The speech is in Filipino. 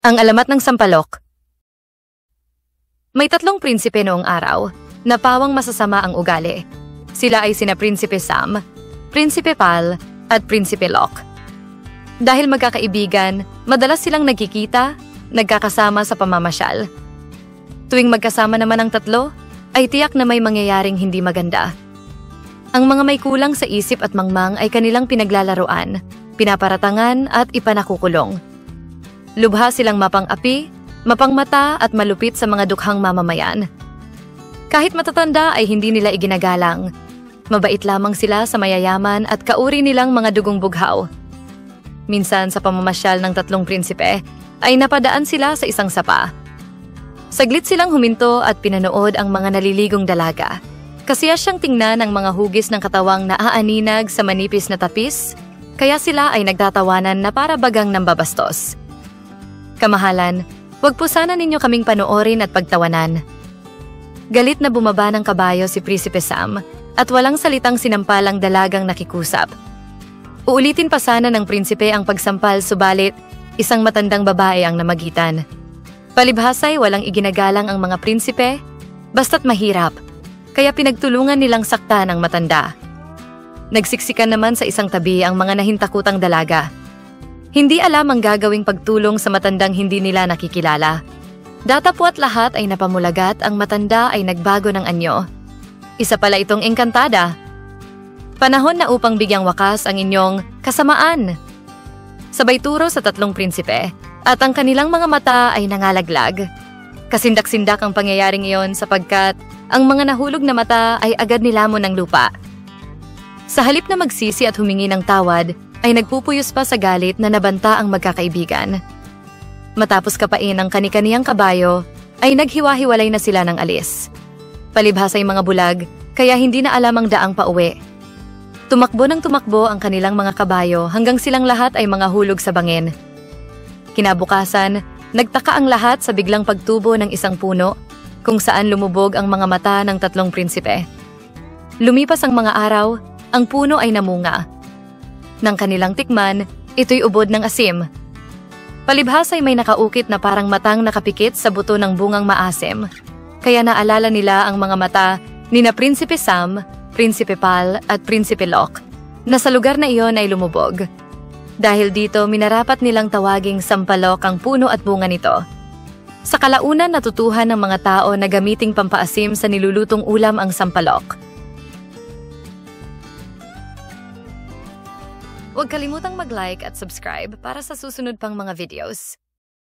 Ang alamat ng sampalok. May tatlong prinsipe noong araw na pawang masasama ang ugali. Sila ay sina Prinsipe Sam, Prinsipe Pal, at Prinsipe Locke. Dahil magkakaibigan, madalas silang nagkikita, nagkakasama sa pamamasyal. Tuwing magkasama naman ang tatlo, ay tiyak na may mangyayaring hindi maganda. Ang mga may kulang sa isip at mangmang ay kanilang pinaglalaruan, pinaparatangan at ipanakukulong. Lubha silang mapang-api, mapangmata at malupit sa mga dukhang mamamayan. Kahit matatanda ay hindi nila iginagalang. Mabait lamang sila sa mayayaman at kauri nilang mga dugong bughaw. Minsan sa pamamasyal ng tatlong prinsipe ay napadaan sila sa isang sapa. Saglit silang huminto at pinanood ang mga naliligong dalaga. Kasiya siyang tingnan ang mga hugis ng katawang naaaninag sa manipis na tapis, kaya sila ay nagtatawanan na para bagang nambabastos. Kamahalan, huwag po sana ninyo kaming panoorin at pagtawanan. Galit na bumaba ng kabayo si Prinsipe Sam at walang salitang sinampal ang dalagang nakikusap. Uulitin pa sana ng prinsipe ang pagsampal subalit isang matandang babae ang namagitan. Palibhasa'y walang iginagalang ang mga prinsipe, basta't mahirap, kaya pinagtulungan nilang saktan ang matanda. Nagsiksikan naman sa isang tabi ang mga nahintakutang dalaga. Hindi alam ang gagawing pagtulong sa matandang hindi nila nakikilala. Datapwat lahat ay napamulagat, ang matanda ay nagbago ng anyo. Isa pala itong engkantada. Panahon na upang bigyang wakas ang inyong kasamaan. Sabay turo sa tatlong prinsipe at ang kanilang mga mata ay nangalaglag. Kasindak-sindak ang pangyayaring iyon sapagkat ang mga nahulog na mata ay agad nilamon ng lupa. Sa halip na magsisi at humingi ng tawad, ay nagpupuyos pa sa galit na nabanta ang magkakaibigan. Matapos kapain ang kani-kaniyang kabayo, ay naghiwa-hiwalay na sila ng alis. Palibhasa'y mga bulag, kaya hindi na alam ang daang pauwi. Tumakbo ng tumakbo ang kanilang mga kabayo hanggang silang lahat ay mga hulog sa bangin. Kinabukasan, nagtaka ang lahat sa biglang pagtubo ng isang puno, kung saan lumubog ang mga mata ng tatlong prinsipe. Lumipas ang mga araw, ang puno ay namunga. Nang kanilang tikman, ito'y ubod ng asim. Palibhasa'y may nakaukit na parang matang nakapikit sa buto ng bungang maasim, kaya naalala nila ang mga mata nina Prinsipe Sam, Prinsipe Pal at Prinsipe Locke, na sa lugar na iyon ay lumubog. Dahil dito, minarapat nilang tawaging sampalok ang puno at bunga nito. Sa kalaunan, natutuhan ng mga tao na gamiting pampaasim sa nilulutong ulam ang sampalok. Huwag kalimutang mag-like at subscribe para sa susunod pang mga videos.